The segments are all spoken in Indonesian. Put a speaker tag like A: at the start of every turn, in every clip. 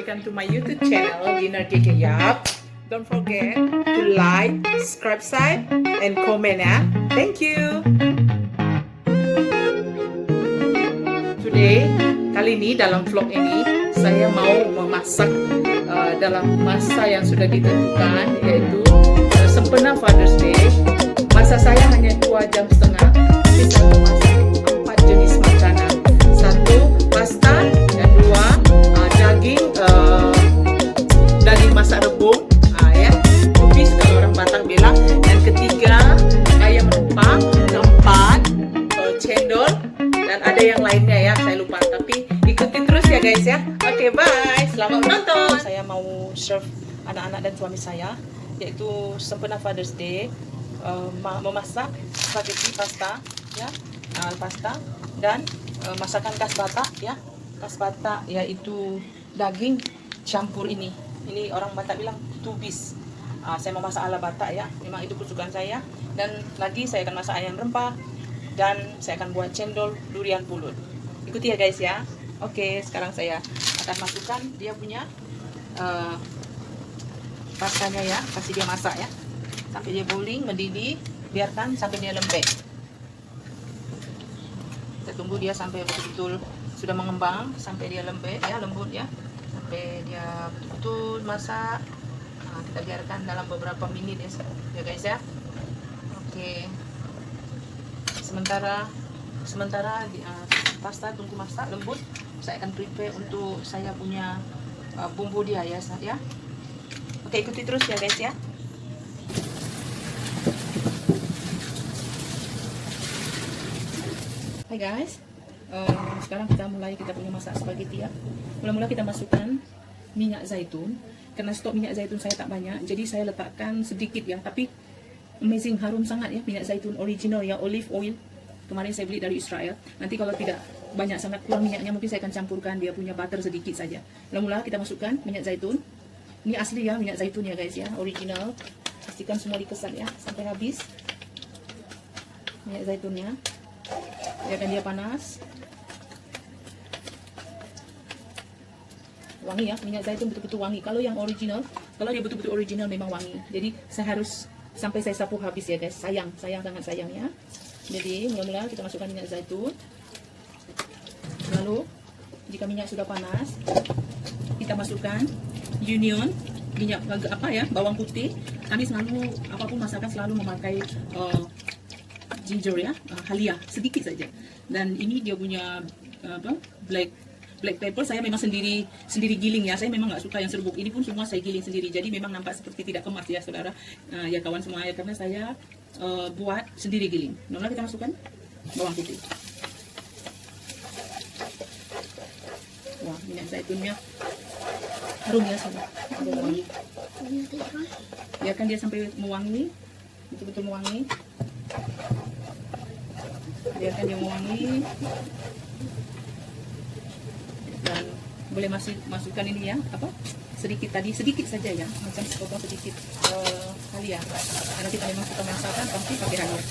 A: welcome to my YouTube channel, Dinner Kiki Yap. Don't forget to like, subscribe, and comment ya. Thank you. Today, kali ini dalam vlog ini saya mau memasak dalam masa yang sudah ditentukan, yaitu sempena Father's Day. Masa saya hanya 2,5 jam, tapi saya memasak 4 jenis makanan. 1 pasta, dan 2 daging masak rebung, ya, kubis kalau orang Batak bilang. Dan ketiga ayam rempah, keempat cendol, dan ada yang lainnya ya, saya lupa. Tapi ikuti terus ya guys ya. Oke, bye. Selamat menonton. Saya mau serve anak-anak dan suami saya, yaitu sempena Father's Day, memasak spaghetti pasta ya, pasta dan masakan khas Batak ya. Khas Batak yaitu daging campur ini orang Batak bilang tubis. Saya mau masak ala Batak ya, memang itu kesukaan saya. Dan lagi saya akan masak ayam rempah, dan saya akan buat cendol durian pulut. Ikuti ya guys ya. Oke, sekarang saya akan masukkan dia punya pastanya ya, kasih dia masak ya sampai dia boiling, mendidih, biarkan sampai dia lembek. Kita tunggu dia sampai betul-betul sudah mengembang, sampai dia lembek ya, lembut ya, sampai dia betul-betul masak. Kita biarkan dalam beberapa menit ya guys ya. Oke, sementara pasta tunggu masak lembut, saya akan prepare untuk saya punya bumbu dia ya. Oke, ikuti terus ya guys ya. Hai guys, sekarang kita punya masak spaghetti ya. Mula-mula kita masukkan minyak zaitun. Karena stok minyak zaitun saya tak banyak, jadi saya letakkan sedikit ya. Tapi amazing, harum sangat ya, minyak zaitun original ya, olive oil. Kemarin saya beli dari Israel. Nanti kalau tidak banyak, sangat kurang minyaknya, mungkin saya akan campurkan dia punya butter sedikit saja. Mula-mula kita masukkan minyak zaitun. Ini asli ya, minyak zaitun ya guys ya, original. Pastikan semua dikesan ya sampai habis minyak zaitunnya. Biarkan dia panas. Wangi ya, minyak zaitun betul-betul wangi. Kalau yang original, kalau dia betul-betul original memang wangi. Jadi saya harus sampai saya sapu habis ya guys. Sayang sangat sayang ya. Jadi mula-mula kita masukkan minyak zaitun. Lalu jika minyak sudah panas, kita masukkan onion, minyak bawang putih. Kami selalu apapun masakan selalu memakai ginger ya, halia sedikit saja. Dan ini dia punya black pepper. Saya memang sendiri giling ya. Saya memang nggak suka yang serbuk. Ini pun semua saya giling sendiri. Jadi memang nampak seperti tidak kemas ya saudara, ya kawan semua ya, karena saya buat sendiri giling. Lalu kita masukkan bawang putih. Wah, minyak zaitunnya harum ya saudara. Wangi. Biarkan dia sampai mewangi, betul-betul mewangi. Biarkan dia mewangi. Dan boleh masukkan ini ya, sedikit saja ya, macam sepotong sedikit halia, karena kita memang suka masakan pasti pakai halia.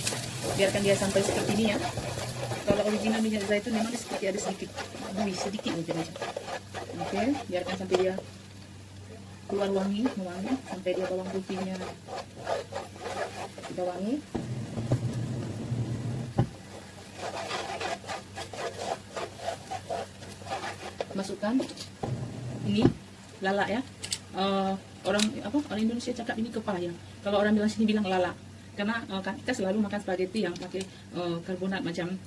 A: Biarkan dia sampai seperti ini ya. Kalau original minyak zaitun memang seperti ada sedikit buih, sedikit macam. Oke, biarkan sampai dia keluar mewangi sampai dia bawang putihnya sudah wangi. Masukkan ini lala ya. Orang Indonesia cakap ini kepala ya. Kalau orang bilang sini bilang lala. Karena kita selalu makan spaghetti yang pakai karbonat macam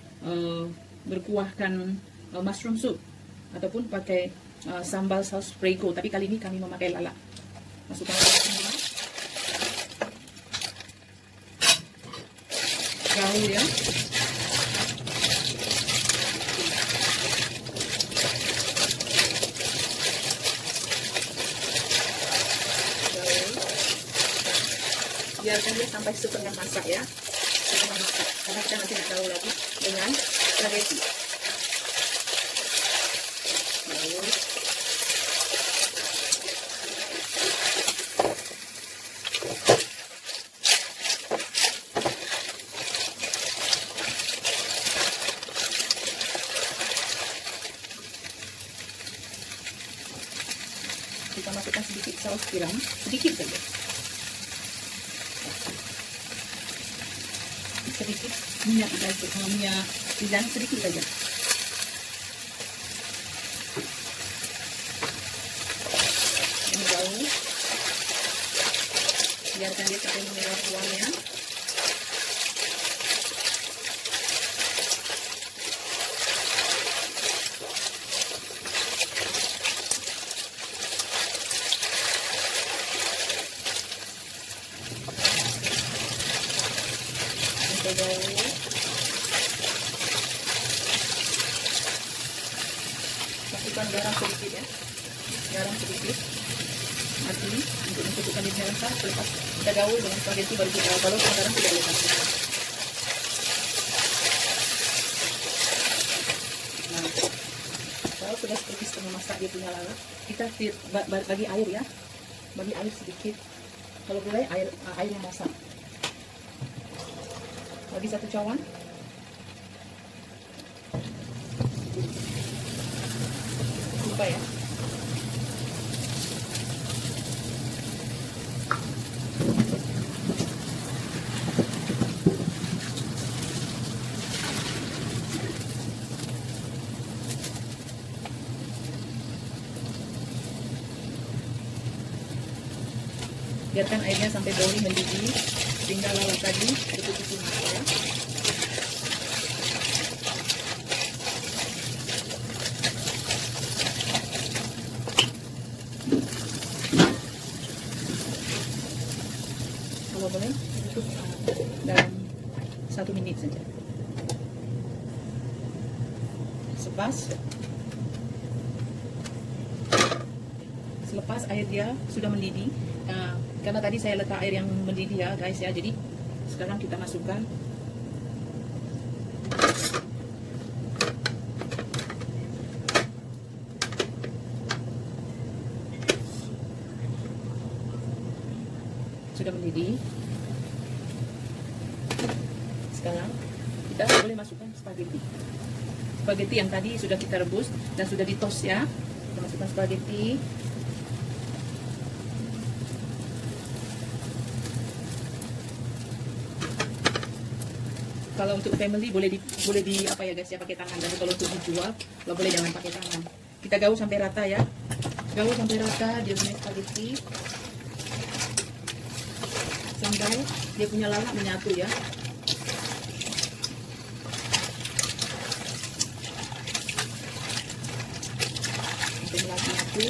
A: berkuahkan mushroom soup ataupun pakai sambal saus prego. Tapi kali ini kami memakai lala. Masukkan lala semua. Gaul ya. Biarkan dia sampai setengah masak ya, karena kita nanti nak tahu lagi dengan spaghetti. Lalu kita masukkan sedikit saus tiram, sedikit saja. Sedikit minyak guys, minyak pindang sedikit saja. Ini bau. Biarkan dia sampai menyerap kuahnya. Bau. Masukkan garam sedikit ya, garam sedikit mati untuk mencukupkan dia rasa. Selepas kita gaul dengan spaghetti baru kita kalau garam tidak boleh kasih. Nah, kalau sudah seperti setengah masak dia punya lala, kita bagi air ya, bagi air sedikit. Kalau boleh air yang masak. Bagi 1 cawan. Lupa ya. Biarkan airnya sampai baunya mendidih sehingga lala tadi betul-betul matang ya. Kalau boleh tutup dalam 1 menit saja. Selepas air dia sudah mendidih, karena tadi saya letak air yang mendidih ya guys ya, jadi sekarang kita masukkan sudah mendidih. Sekarang kita boleh masukkan spaghetti yang tadi sudah kita rebus dan sudah ditos ya. Kita masukkan spaghetti. Kalau untuk family boleh di apa ya guys ya, pakai tangan. Dan kalau untuk dijual, kalau boleh jangan pakai tangan. Kita gaul sampai rata ya. Gaul sampai rata dia punya spaghetti. Sampai dia punya lala menyatu ya. Sampai menyatu.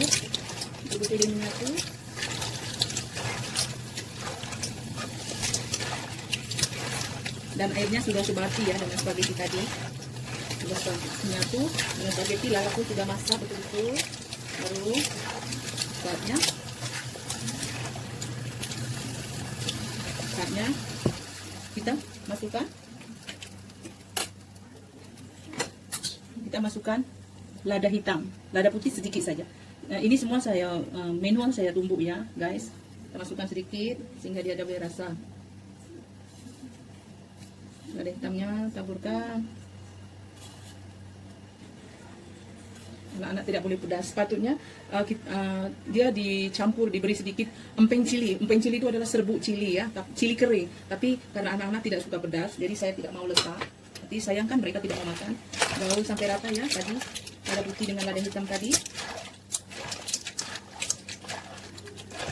A: Begitu dia menyatu. Dan airnya sudah sebati ya dengan spaghetti tadi. Sudah menyatu dengan spaghetti, lala pun sudah masak betul-betul. Baru saatnya kita masukkan lada hitam, lada putih sedikit saja. Nah, ini semua saya manual saya tumbuk ya guys. Kita masukkan sedikit sehingga dia ada rasa. Lada hitamnya taburkan. Anak-anak tidak boleh pedas. Sepatutnya dia dicampur, diberi sedikit empeng cili. Empeng cili itu adalah serbuk cili ya, cili kering. Tapi karena anak-anak tidak suka pedas, jadi saya tidak mau letak. Tapi sayangkan mereka tidak mau makan. Gaul sampai rata ya tadi. Lada putih dengan lada hitam tadi.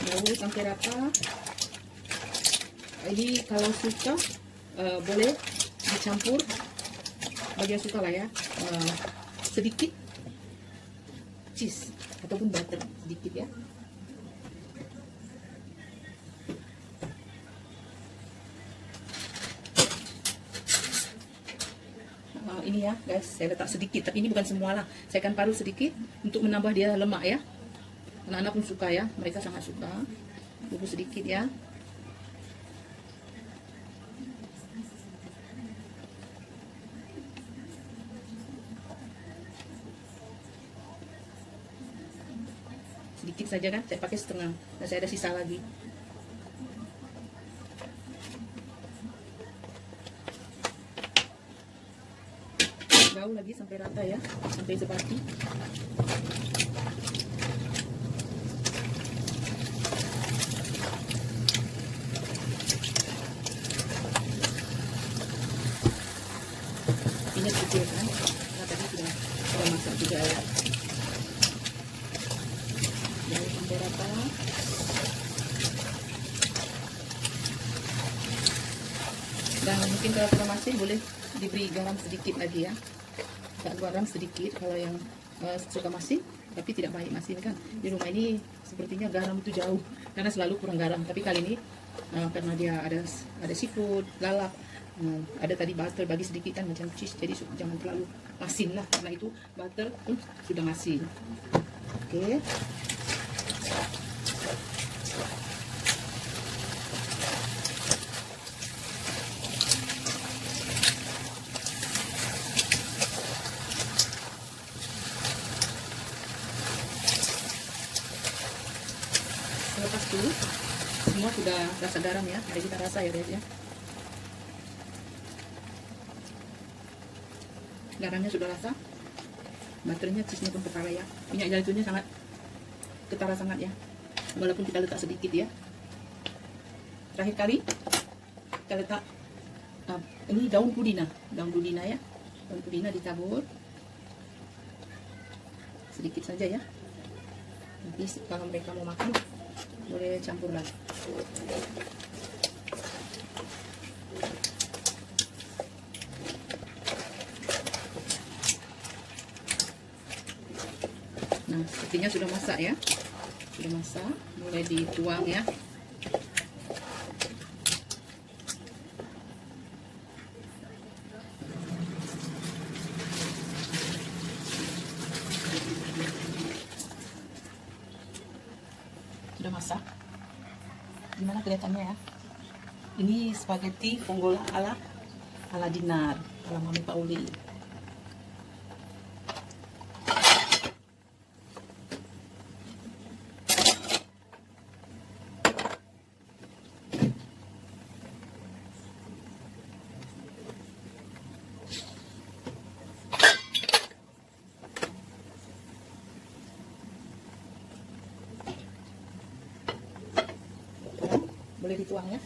A: Gaul sampai rata. Ini kalau suka boleh dicampur bagi yang suka lah ya, sedikit cheese ataupun butter sedikit ya. Ini ya guys, saya letak sedikit, tapi ini bukan semua lah, saya akan parut sedikit untuk menambah dia lemak ya. Anak-anak pun suka ya, mereka sangat suka. Bubuk sedikit ya. Sedikit saja kan, saya pakai setengah dan saya ada sisa lagi. Gaul lagi sampai rata ya, sampai sebati. Jangan sampai rata. Dan mungkin kalau kurang masih boleh diberi garam sedikit lagi ya. Garam sedikit kalau yang suka masin, tapi tidak banyak masin kan. Di rumah ini sepertinya garam itu jauh karena selalu kurang garam. Tapi kali ini karena dia ada seafood, lalap, ada tadi butter bagi sedikit kan macam cheese, jadi jangan terlalu masin lah karena itu butter pun sudah masin. Oke. Lepas itu semua sudah rasa garam ya, mari kita rasa ya guys ya. Garamnya sudah rasa, butternya, cheese-nya pun ketara ya, minyak zaitunnya sangat ketara sangat ya, walaupun kita letak sedikit ya. Terakhir kali kita letak ini daun pudina ya, daun pudina ditabur sedikit saja ya. Nanti kalau mereka mau makan boleh campur lagi. Nah, sepertinya sudah masak ya. Sudah masak, mulai dituang ya. Sudah masak. Gimana kelihatannya ya? Ini spaghetti vongole ala Dinar, ala Mami Pauli. Boleh dituang ya.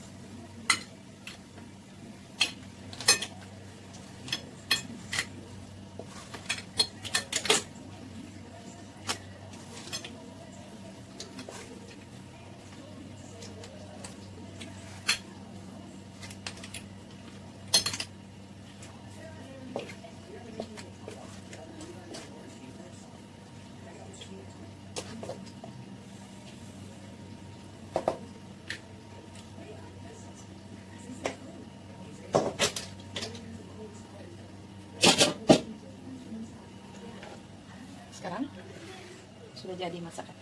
A: Sekarang sudah jadi masakan.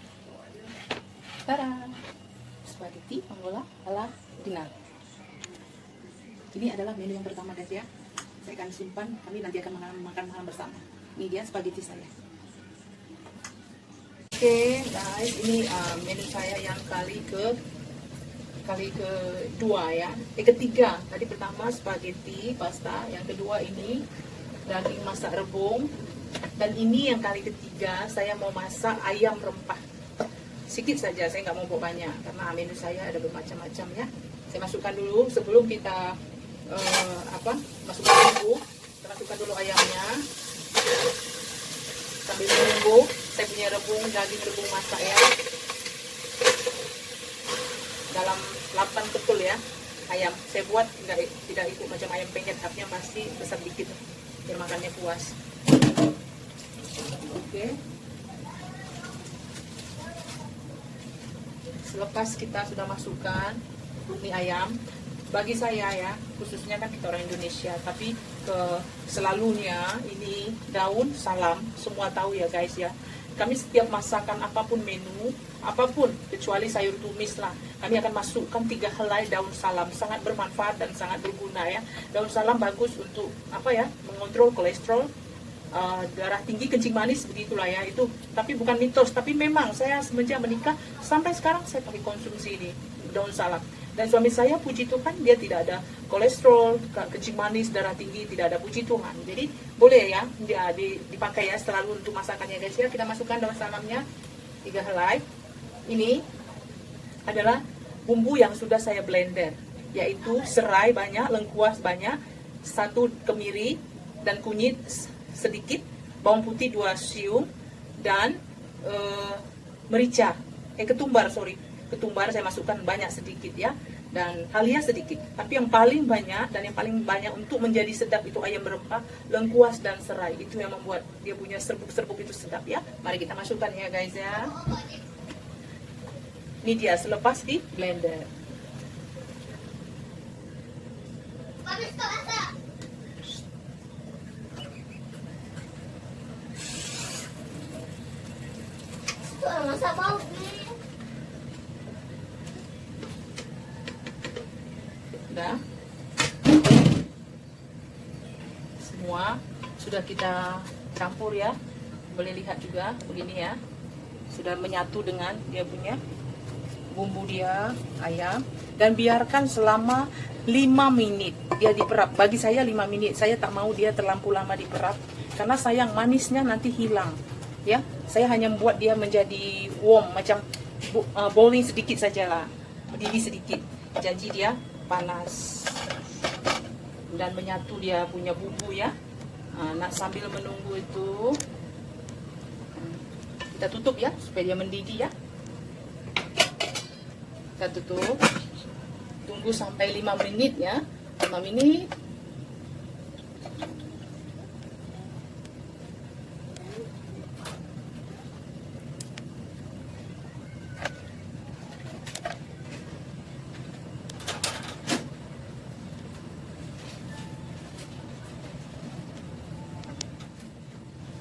A: Tada! Spaghetti vongole ala Dinar. Ini adalah menu yang pertama guys ya. Saya akan simpan, kami nanti akan makan malam bersama. Ini dia spaghetti saya. Oke guys, ini menu saya yang kali kedua ya. Ketiga. Tadi pertama spaghetti pasta, yang kedua ini daging masak rebung. Dan ini yang kali ketiga saya mau masak ayam rempah. Sedikit saja, saya nggak mau buat banyak karena menu saya ada bermacam-macam ya. Saya masukkan dulu sebelum kita masukkan bumbu. Kita masukkan dulu ayamnya. Sambil menunggu, saya punya daging rebung masak ya. Dalam 8 betul ya ayam. Saya buat tidak ikut macam ayam penyet, artinya masih besar dikit biar makannya puas. Oke. Selepas kita sudah masukkan ini ayam, bagi saya ya, khususnya kan kita orang Indonesia, tapi selalunya ini daun salam, semua tahu ya guys ya. Kami setiap masakan apapun menu, apapun kecuali sayur tumis lah, kami akan masukkan 3 helai daun salam. Sangat bermanfaat dan sangat berguna ya. Daun salam bagus untuk mengontrol kolesterol, darah tinggi, kencing manis, begitulah ya itu. Tapi bukan mitos, tapi memang saya semenjak menikah sampai sekarang saya pakai konsumsi ini daun salam. Dan suami saya puji Tuhan dia tidak ada kolesterol, kencing manis, darah tinggi, tidak ada, puji Tuhan. Jadi boleh ya dipakai ya selalu untuk masakannya guys ya. Kita masukkan daun salamnya 3 helai. Ini adalah bumbu yang sudah saya blender, yaitu serai banyak, lengkuas banyak, 1 kemiri dan kunyit sedikit, bawang putih 2 siung, dan merica ketumbar, sorry. Ketumbar saya masukkan banyak sedikit ya. Dan halia sedikit. Tapi yang paling banyak dan yang paling banyak untuk menjadi sedap itu ayam berempah, lengkuas dan serai. Itu yang membuat dia punya serbuk-serbuk itu sedap ya. Mari kita masukkan ya guys ya. Ini dia selepas di blender.
B: Masa mau
A: Udah. Semua sudah kita campur ya. Boleh lihat juga begini ya. Sudah menyatu dengan dia punya bumbu dia, ayam. Dan biarkan selama 5 menit dia diperap. Bagi saya 5 menit. Saya tak mau dia terlampau lama diperap. Karena sayang manisnya nanti hilang. Ya, saya hanya membuat dia menjadi warm. Macam boiling sedikit sajalah. Mendidih sedikit. Janji dia panas dan menyatu dia punya bumbu ya. Nak sambil menunggu itu kita tutup ya supaya dia mendidih ya. Kita tutup, tunggu sampai 5 menit ya. 5 menit.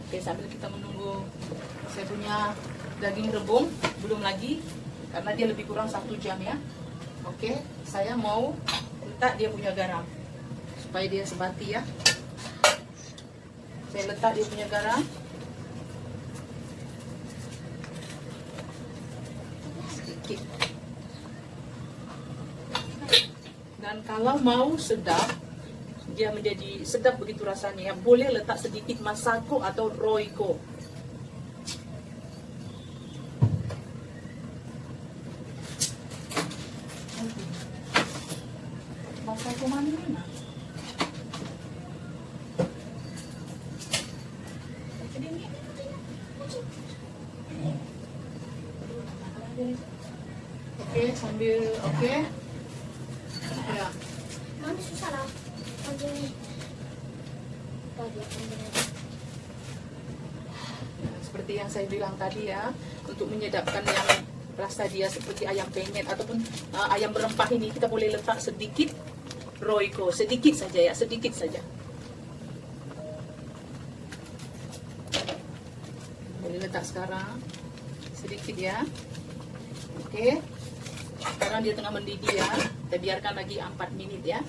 A: Oke, sambil kita menunggu, saya punya daging rebung belum lagi karena dia lebih kurang 1 jam ya. Oke, saya mau letak dia punya garam supaya dia sebati ya. Saya letak dia punya garam sedikit. Dan kalau mau sedap, dia menjadi sedap begitu rasanya ya, boleh letak sedikit masako atau roiko. Masako mana? Oke, sambil oke. Ya.
B: Mami susah lah.
A: Seperti yang saya bilang tadi ya, untuk menyedapkan yang rasa dia seperti ayam penyet ataupun ayam berempah ini, kita boleh letak sedikit roiko, sedikit saja ya, sedikit saja. Boleh letak sekarang sedikit ya. Oke, sekarang dia tengah mendidih ya, kita biarkan lagi 4 menit ya.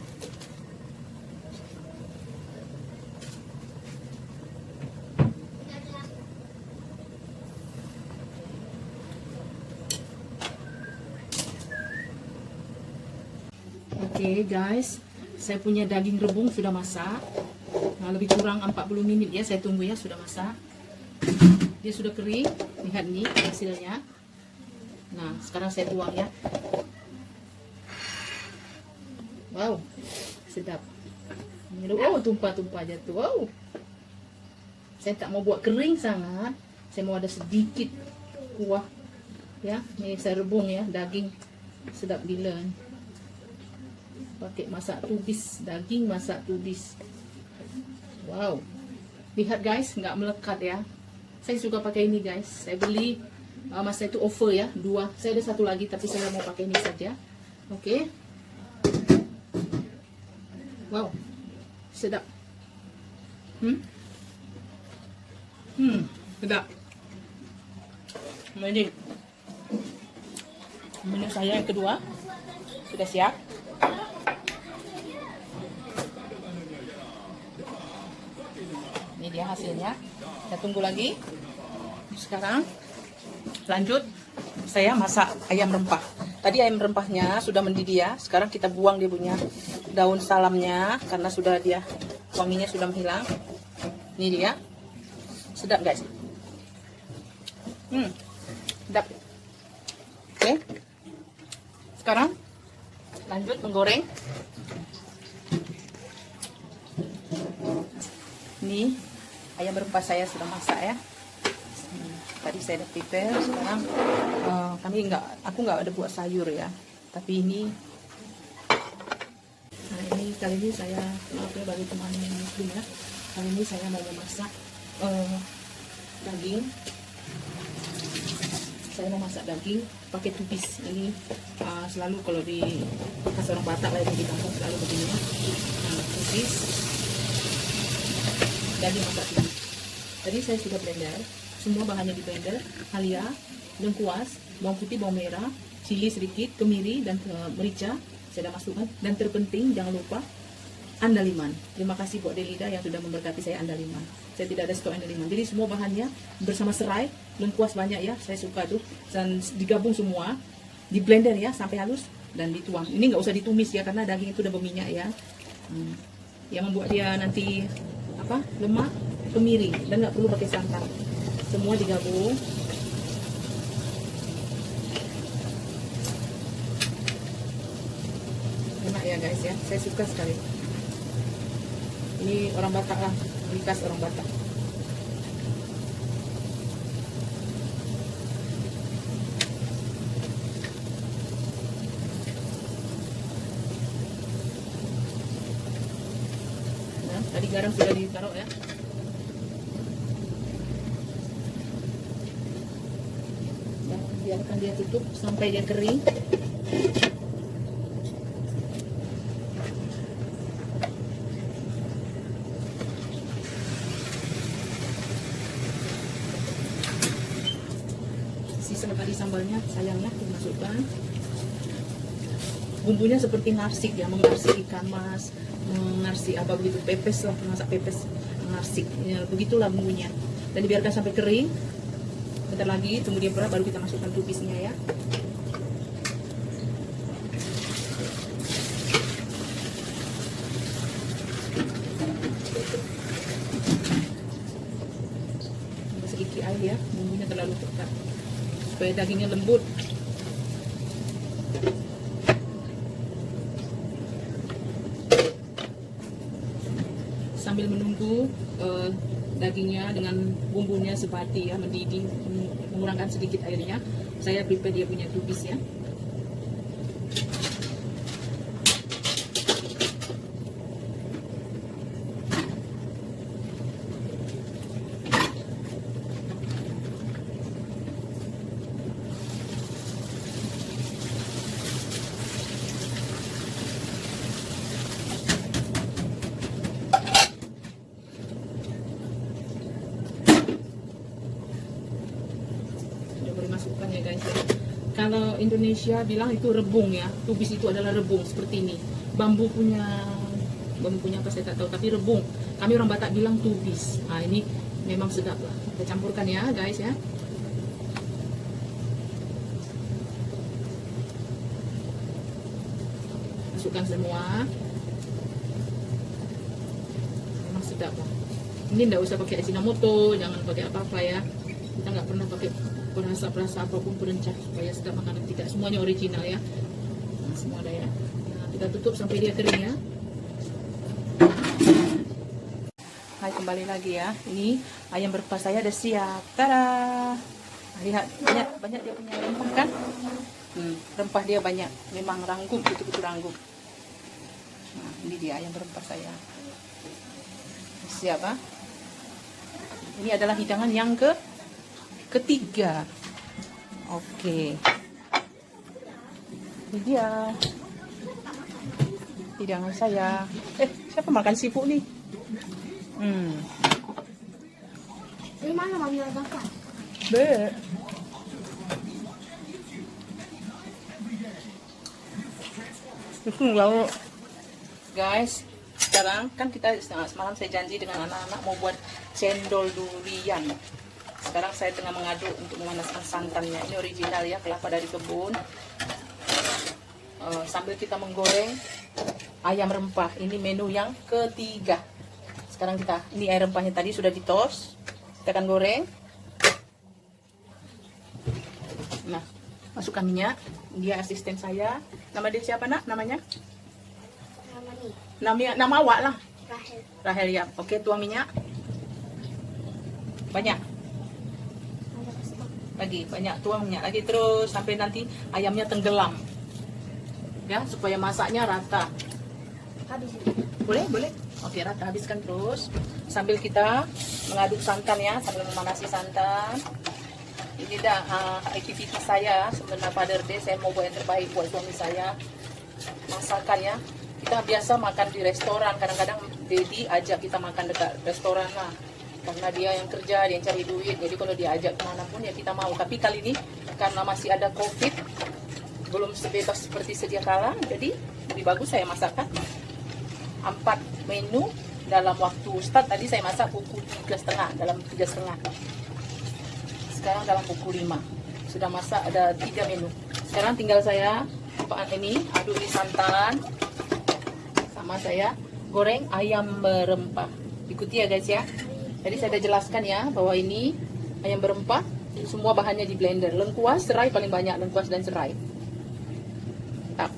A: Oke guys, saya punya daging rebung sudah masak. Nah, lebih kurang 40 menit ya, saya tunggu ya, sudah masak. Dia sudah kering, lihat nih hasilnya. Nah, sekarang saya tuang ya. Wow, sedap. Oh, tumpah-tumpah jatuh. Wow. Saya tak mau buat kering sangat. Saya mau ada sedikit kuah. Ya, ini saya rebung ya, daging sedap gila. Pakai masak tubis, daging masak tubis. Wow, lihat guys, nggak melekat ya. Saya suka pakai ini guys. Saya beli masa itu offer ya, 2. Saya ada 1 lagi tapi saya mau pakai ini saja. Oke. Wow, sedap. Sedap. Ini menu saya yang kedua sudah siap. Ini dia hasilnya. Kita tunggu lagi. Sekarang lanjut saya masak ayam rempah. Tadi ayam rempahnya sudah mendidih ya. Sekarang kita buang dia punya daun salamnya karena sudah dia wanginya sudah menghilang. Ini dia. Sedap guys. Sedap. Oke. Sekarang lanjut menggoreng. Ini ayam berempah saya sudah masak ya. Kita tadi saya udah prepare. Sekarang aku nggak ada buat sayur ya, tapi ini kali ini saya maaf ya bagi teman muslim ya, kali ini saya mau memasak daging. Saya mau masak daging pakai tubis. Ini selalu kalau di khas orang Batak lah, di kampung selalu begini ya. Tubis, daging masak tubis. Tadi saya sudah blender, semua bahannya di blender. Halia, lengkuas, bawang putih, bawang merah, cili sedikit, kemiri dan merica saya sudah masukkan. Dan terpenting jangan lupa andaliman. Terima kasih buat Delida yang sudah memberkati saya andaliman. Saya tidak ada stok andaliman. Jadi semua bahannya bersama serai, lengkuas banyak ya, saya suka tuh. Dan digabung semua, di blender ya sampai halus dan dituang. Ini nggak usah ditumis ya karena daging itu udah berminyak ya. Yang membuat dia nanti lemak, kemiri, dan nggak perlu pakai santan. Semua digabung. Enak ya guys ya, saya suka sekali. Ini orang Batak lah, khas orang Batak. Nah, tadi garam sudah ditaruh ya. Dan biarkan dia tutup sampai dia kering. Sisa tadi sambalnya sayangnya dimasukkan. Bumbunya seperti ngarsik ya, mengarsik ikan mas, mengarsik apa begitu, pepes lah, masak pepes, ngarsik ya, begitulah bumbunya. Dan dibiarkan sampai kering. Bentar lagi tunggu dia berat baru kita masukkan tupisnya ya. Sedikit air ya, bumbunya terlalu pekat supaya dagingnya lembut. Sambil menunggu dagingnya dengan bumbunya sebati ya, mendidih, mengurangkan sedikit airnya, saya prepare dia punya tubis ya. Masukkan ya guys ya. Kalau Indonesia bilang itu rebung ya, tubis itu adalah rebung seperti ini. Bambu punya apa saya tak tahu, tapi rebung. Kami orang Batak bilang tubis. Nah ini memang sedap lah. Kita campurkan ya guys ya. Masukkan semua. Memang sedap lah. Ini nggak usah pakai Ajinomoto, jangan pakai apa-apa ya. Kita nggak pernah pakai perasa apapun perencah supaya sedap makanan, tidak semuanya original ya. Nah, semua ada ya. Nah, kita tutup sampai dia kering ya. Hai, kembali lagi ya. Ini ayam berempah saya udah siap. Tada. Nah, lihat banyak dia punya rempah kan? Rempah dia banyak. Memang ranggup, betul-betul ranggup. Nah, ini dia ayam berempah saya. Siap ah. Ini adalah hidangan yang ketiga. Oke. Ini dia hidangan saya. Siapa makan siput nih?
B: Dari mana mami makan?
A: Lalu guys, sekarang kan kita semalam saya janji dengan anak-anak mau buat cendol durian. Sekarang saya tengah mengaduk untuk memanaskan santannya. Ini original ya, kelapa dari kebun. Sambil kita menggoreng ayam rempah. Ini menu yang ketiga. Sekarang ini ayam rempahnya tadi sudah ditos. Kita akan goreng. Nah, masukkan minyak. Dia asisten saya. Nama dia siapa nak? Namanya? Nama awak lah. Rahel ya. Oke, tuang minyak. Banyak. lagi, banyak tuang minyak lagi terus sampai nanti ayamnya tenggelam. Ya, supaya masaknya rata.
B: Habis ini.
A: Boleh, boleh. Oke, rata, habiskan terus. Sambil kita mengaduk santan ya, sambil memanasi santan. Ini dah aktivitas saya sebenarnya Father Day. Saya mau buat yang terbaik buat suami saya. Masakan ya. Kita biasa makan di restoran. Kadang-kadang Dedi ajak kita makan dekat restoran lah. Karena dia yang kerja, dia yang cari duit. Jadi kalau dia ajak kemanapun ya kita mau. Tapi kali ini karena masih ada COVID, belum sebebas seperti sedia kala. Jadi lebih bagus saya masakkan 4 menu dalam waktu start tadi saya masak pukul 3.30, dalam 3.30. Sekarang dalam pukul 5 sudah masak ada 3 menu. Sekarang tinggal saya ini aduk di santan sama saya goreng ayam berempah. Ikuti ya guys ya. Jadi saya sudah jelaskan ya bahwa ini ayam berempah, semua bahannya di blender. Lengkuas, serai paling banyak, lengkuas dan serai. Tap.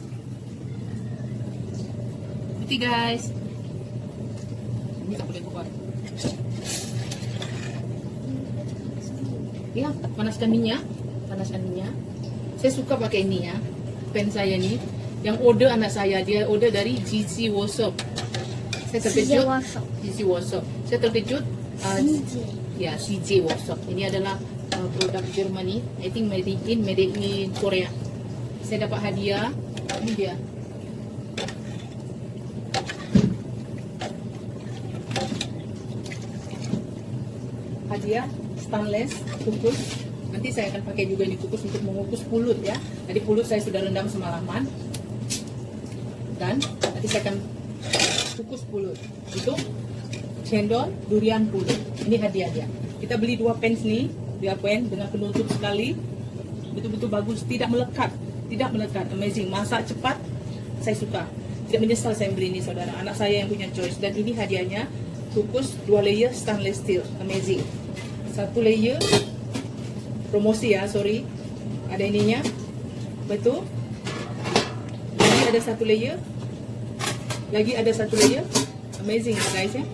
A: Ikuti guys. Ini tak boleh keluar. Ya, panaskan minyak. Panaskan minyak. Saya suka pakai ini ya. Pen saya nih. Yang order anak saya, dia order dari GC Workshop. Saya terkejut. GC Workshop. Saya terkejut. Ya, CJ Workshop. Ini adalah produk Germany. I think made in Korea. Saya dapat hadiah. Ini dia. Hadiah stainless kukus. Nanti saya akan pakai juga ini kukus untuk mengukus pulut ya. Jadi pulut saya sudah rendam semalaman. Dan nanti saya akan kukus pulut. Itu cendol durian pulut. Ini hadiah dia. Kita beli 2 pens nih, 2 pen dengan penutup sekali. Betul-betul bagus, tidak melekat. Tidak melekat, amazing. Masak cepat, saya suka. Tidak menyesal saya beli ini saudara. Anak saya yang punya choice. Dan ini hadiahnya kukus 2 layer stainless steel, amazing. 1 layer promosi ya, sorry. Ada ininya. Betul. Lagi ada 1 layer. Lagi ada 1 layer. Amazing ya guys ya.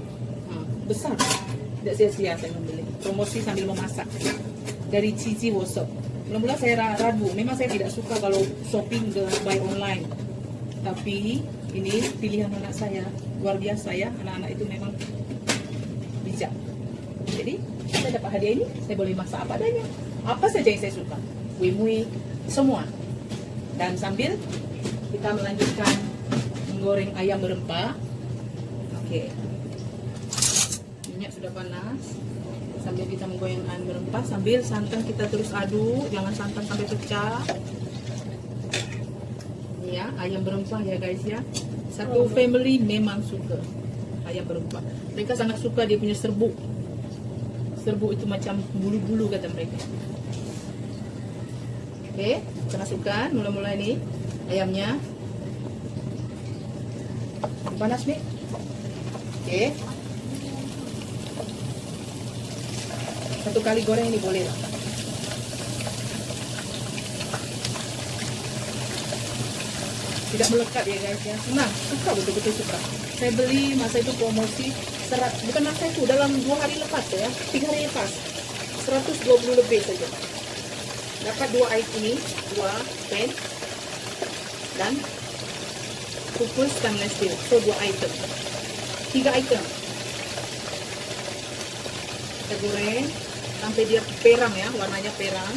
A: Besar. Tidak sia-sia saya membeli. Promosi sambil memasak. Dari Cici Workshop. Mula-mula saya ragu. Memang saya tidak suka kalau shopping by online. Tapi ini pilihan anak saya. Luar biasa ya. Anak-anak itu memang bijak. Jadi saya dapat hadiah ini. Saya boleh masak apa adanya. Apa saja yang saya suka. Mui-mui. Semua. Dan sambil kita melanjutkan menggoreng ayam berempah. Oke. Minyak sudah panas. Sambil kita menggoreng ayam berempah, sambil santan kita terus aduk, jangan santan sampai pecah. Ini ya, ayam berempah ya guys ya. Satu family memang suka ayam berempah. Mereka sangat suka dia punya serbuk. Serbuk itu macam bulu-bulu kata mereka. Oke, kita masukkan mula-mula ini ayamnya. Panas nih. Oke. Satu kali goreng ini boleh lah. Tidak melekat ya guys ya. Senang, suka, betul-betul suka. Saya beli masa itu promosi bukan masa itu, dalam 2 hari lepas ya, 3 hari lepas 120 lebih saja. Dapat 2 item ini, 2 pen dan kukus stainless steel. So 2 item, 3 item. Kita goreng sampai dia perang ya, warnanya perang.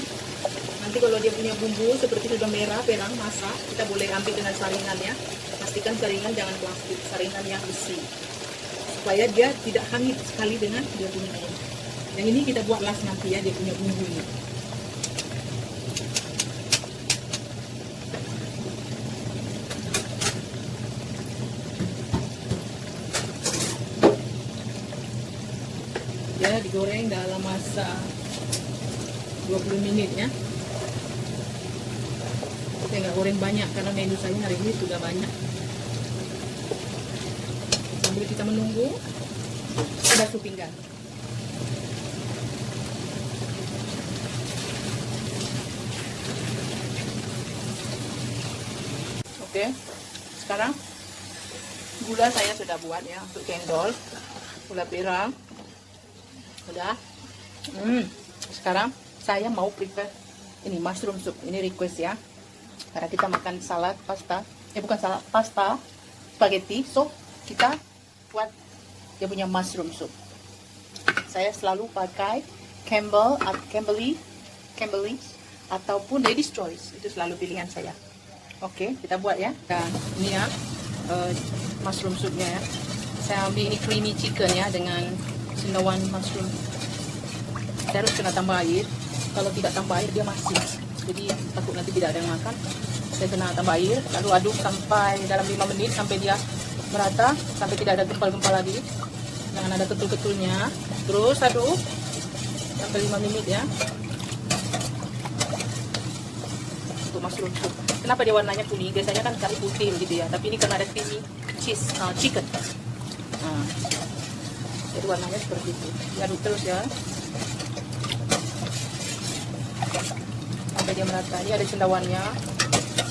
A: Nanti kalau dia punya bumbu seperti sudah merah, perang, masak, kita boleh ambil dengan saringan ya. Pastikan saringan jangan plastik, saringan yang besi. Supaya dia tidak hangit sekali dengan dia punya ayam. Yang ini kita buat last nanti ya, dia punya bumbu ini. Ya, digoreng dalam masa 20 menit ya. Saya nggak goreng banyak karena menu saya hari ini sudah banyak. Sambil kita menunggu, ada sup pinggan. Oke, sekarang gula saya sudah buat ya untuk cendol, gula pirang. Udah. Sekarang saya mau prepare ini mushroom soup. Ini request ya. Karena kita makan salad, pasta. Bukan salad, pasta, spaghetti. So, kita buat dia punya mushroom soup. Saya selalu pakai Campbell's ataupun Lady's Choice. Itu selalu pilihan saya. Oke, kita buat ya. Dan ini ya, mushroom soupnya ya. Saya ambil ini creamy chicken ya dengan cendawan mushroom. Saya harus kena tambah air. Kalau tidak tambah air dia masin. Jadi takut nanti tidak ada yang makan. Saya kena tambah air, lalu aduk sampai dalam 5 menit sampai dia merata, sampai tidak ada gempal-gempal lagi. Jangan ada ketul-ketulnya. Terus aduk sampai 5 menit ya. Untuk mushroom soup. Kenapa dia warnanya kuning? Biasanya kan cari putih gitu ya. Tapi ini karena ada creamy cheese chicken. Nah, jadi warnanya seperti itu. Diaduk terus ya. Sampai dia merata. Ini ada cendawannya,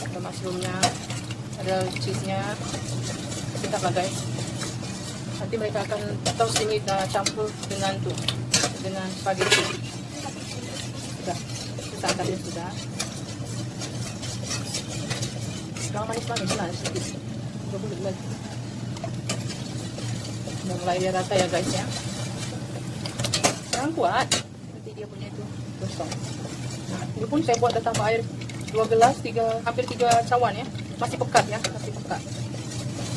A: ada mushroomnya, ada cheese-nya. Kita lah guys. Nanti mereka akan toast ini campur dengan spaghetti. Sudah, kita angkat dia sudah. Jangan manis-manis lah sedikit. Udah mulai dia rata ya guys ya. Jangan kuat. Nanti dia punya itu gosong. Nah, ini pun saya buat tambah air 2 gelas, hampir 3 cawan ya. Masih pekat ya, masih pekat.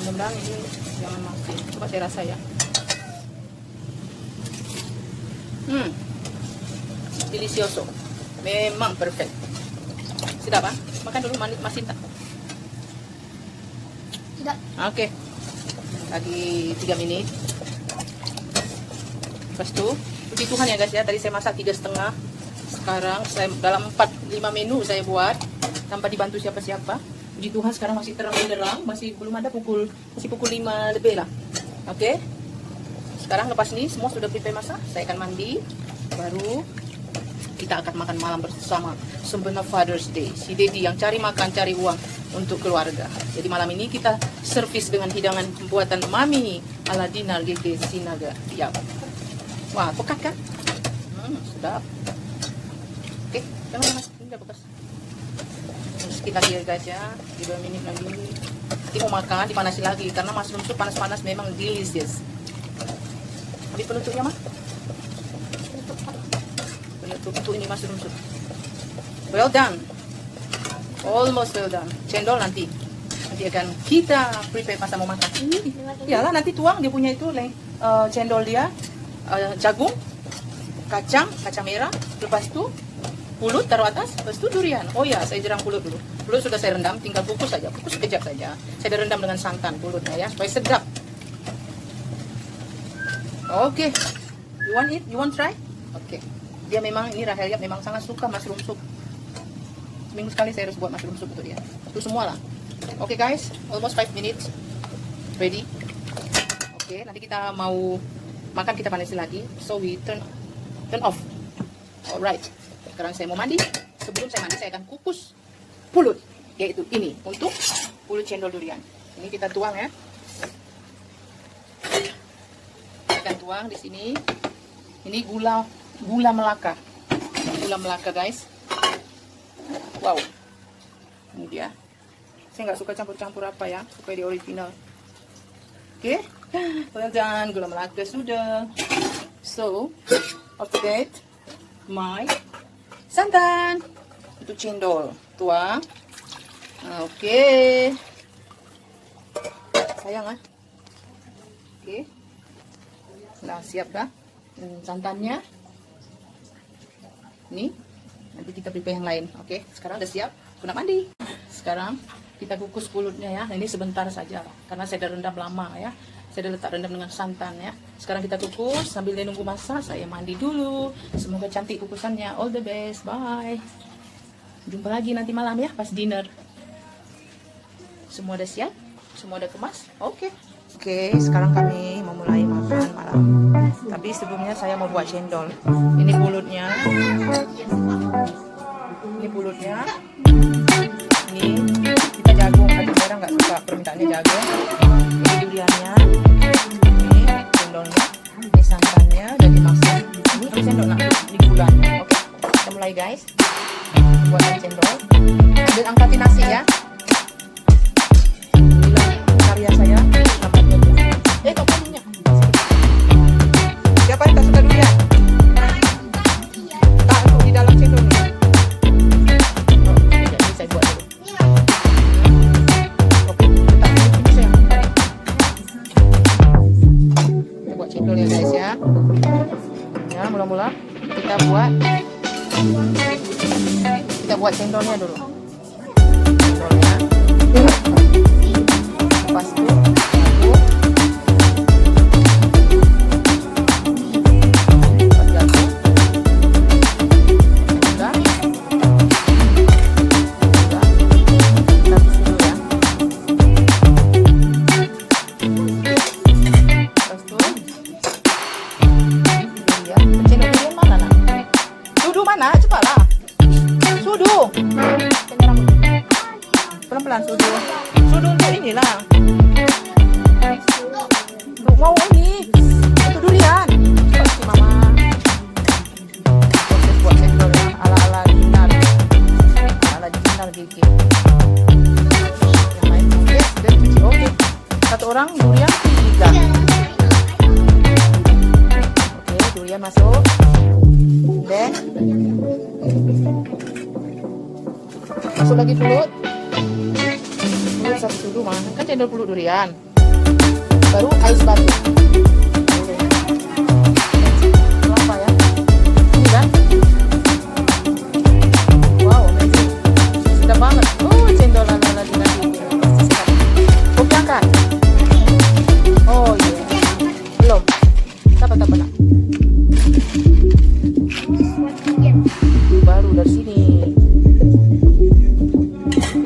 A: Mudah-mudahan ini jangan masin. Coba saya rasa ya. Delicioso. Memang perfect. Sedap ah? Makan dulu masin tak?
B: Tidak.
A: Oke. Lagi 3 menit. Lepas itu, puji Tuhan ya guys ya. Tadi saya masak 3,5. Sekarang saya dalam 4-5 menu saya buat tanpa dibantu siapa-siapa. Puji Tuhan sekarang masih terang benderang, masih belum ada pukul 5 lebih lah. Oke. Sekarang lepas ini semua sudah prepare masak, saya akan mandi, baru kita akan makan malam bersama. Sempena Father's Day. Si Dedi yang cari makan, cari uang untuk keluarga. Jadi malam ini kita servis dengan hidangan pembuatan Mami ala Dinar GG Sinaga. Ya. Wah, pekat kan? Sedap. Oke, jangan mas, ini udah bekas. Terus kita lihat aja, 3 menit lagi. Nanti mau makan, dipanasin lagi karena mushroom soup panas-panas memang delicious. Ambil penutupnya mah. Penutup untuk ini mushroom soup. Well done. Almost well done. Cendol nanti akan kita prepare pas mau makan. Iyalah nanti tuang dia punya itu cendol dia, jagung, kacang merah, lepas itu pulut taruh atas, lepas itu durian. Oh ya, saya jerang pulut dulu. Pulut sudah saya rendam, tinggal kukus saja. Kukus sekejap saja. Saya rendam dengan santan pulutnya ya, supaya sedap. Oke. You want it? You want try? Oke. Dia memang, ini Rahel ya, memang sangat suka mushroom soup. Seminggu sekali saya harus buat mushroom soup untuk dia. Itu semua lah. Oke guys, almost 5 minutes. Ready? Oke, nanti kita mau makan, kita panasin lagi. So we turn off. Alright. Sekarang saya mau mandi. Sebelum saya mandi, saya akan kukus pulut. Yaitu ini, untuk pulut cendol durian. Ini kita tuang ya. Kita akan tuang di sini. Ini gula Melaka. Gula Melaka guys. Wow. Ini dia. Saya nggak suka campur-campur apa ya. Supaya dia original. Oke. Well done. Gula Melaka sudah. So, after that, my santan untuk cendol tuang. Oke. Sayang ah. Oke. Nah, siap dah santannya. Ini nanti kita prepare yang lain. Oke, sekarang udah siap. Aku nak mandi. Sekarang kita kukus pulutnya ya. Nah, ini sebentar saja karena saya udah rendam lama ya. Saya udah letak rendam dengan santan ya. Sekarang kita kukus sambil dia nunggu masak. Saya mandi dulu. Semoga cantik kukusannya. All the best. Bye. Jumpa lagi nanti malam ya pas dinner. Semua udah siap? Semua udah kemas? Oke. Oke, sekarang kami memulai makan malam. Tapi sebelumnya saya mau buat cendol. Ini pulutnya. Ini pulutnya. Ini kita jagung. Tapi orang nggak suka permintaannya jagung. Ini duriannya. Ini cendolnya. Ini santannya. Dan dimasak. Ini cendol nak. Ini gulanya. Oke. Kita mulai. mulai guys. Buatan cendol. Ambil angkatin nasi ya. Inilah karya saya. Kok minyak? Siapa yang tak suka durian? Tak untuk di dalam cendol nih. Ini saya buat dulu. Oke, letak ini sayang. Kita buat cendol ya guys ya. Ya, mula-mula kita buat cendolnya dulu. Cendolnya. Lepas itu mana? Cepatlah. Sudu. Pelan-pelan sudu. Sudu untuk inilah. Untuk mau ini. Untuk durian. Cepat sih mama. Proses buat cendol ya. Ala-ala dinar. Ala dinar gigi. Yang lain tulis dan cuci. Oke. Satu orang durian 3. Oke, durian masuk. Dan masuk lagi pulut. Satu sudu mah kan cendol pulut durian. Baru ais batu. Kelapa ya. Ini kan. Wow, amazing. Sedap banget. Cendol ala-ala di nasi. Pasti sedap. Kopi angkat. Oh iya. Belum. Tak nak. Baru dari sini.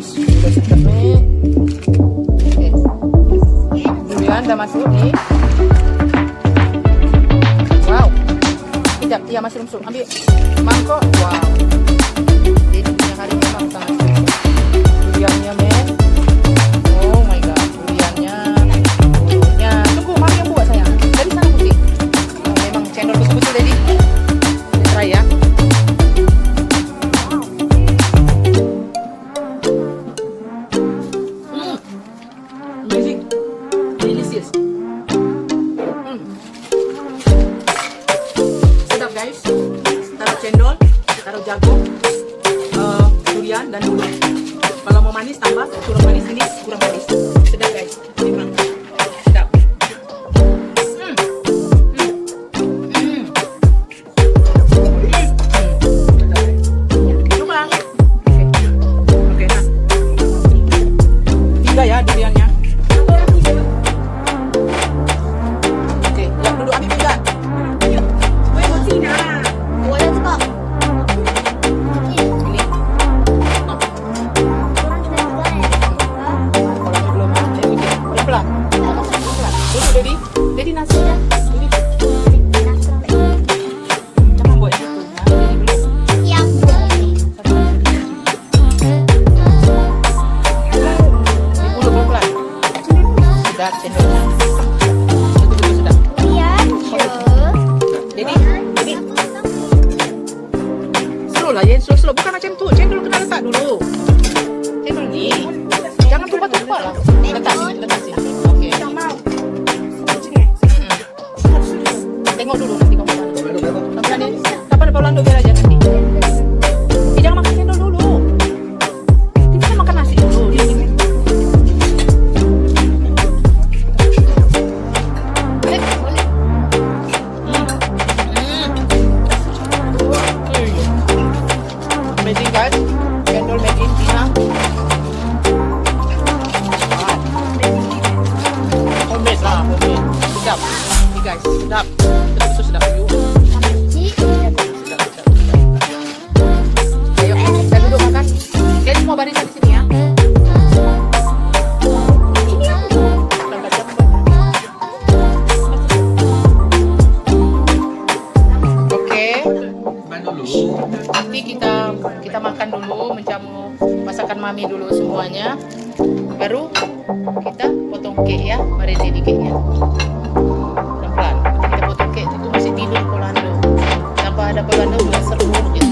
A: Sudah sedap nih. Oke. Durian udah masuk nih. Wow. Kejap, iya masih masuk. Ambil mangkok. Wow. Jadi punya hari memang sangat sulit. Duriannya men. Oh my god. Duriannya. Bulunya. Tunggu, mami yang buat sayang. Dari sana putih. Memang cendol betul-betul jadi. Kita try ya. Delicious. Sedap guys. Taruh cendol, taruh jagung, durian dan dulu. Kalau mau manis tambah, kurang manis ini kurang manis. Sedap guys. Memang sedap. Coba. Oke, nah. 3 ya duriannya. Jadi nasinya jangan buat itu dulu pelan-pelan. Sudah cendolnya betul-betul sudah. Jadi slow lah ya, slow bukan macam tu. Cendol kena letak dulu. Cendol ni jangan tumpah-tumpah lah. Letak sini. Okey. Tengok dulu nanti kamu mana. Kapan Paulando biar aja nanti. Jangan makan cendol dulu. Kita makan nasi dulu. Amazing guys. Cendol made in China. Homemade lah, homemade. Sedap. Ini guys, sedap. Betul-betul sedap. Ayo, kita duduk makan. Kalian semua barisan di sini ya. Oke. Nanti kita makan dulu, menjamu masakan mami dulu semuanya. Baru kita potong cake ya. Mari jadi cake-nya. Pelan-pelan. Kita potong cake itu masih tidur Paulando. Tanpa ada Paulando juga seru gitu.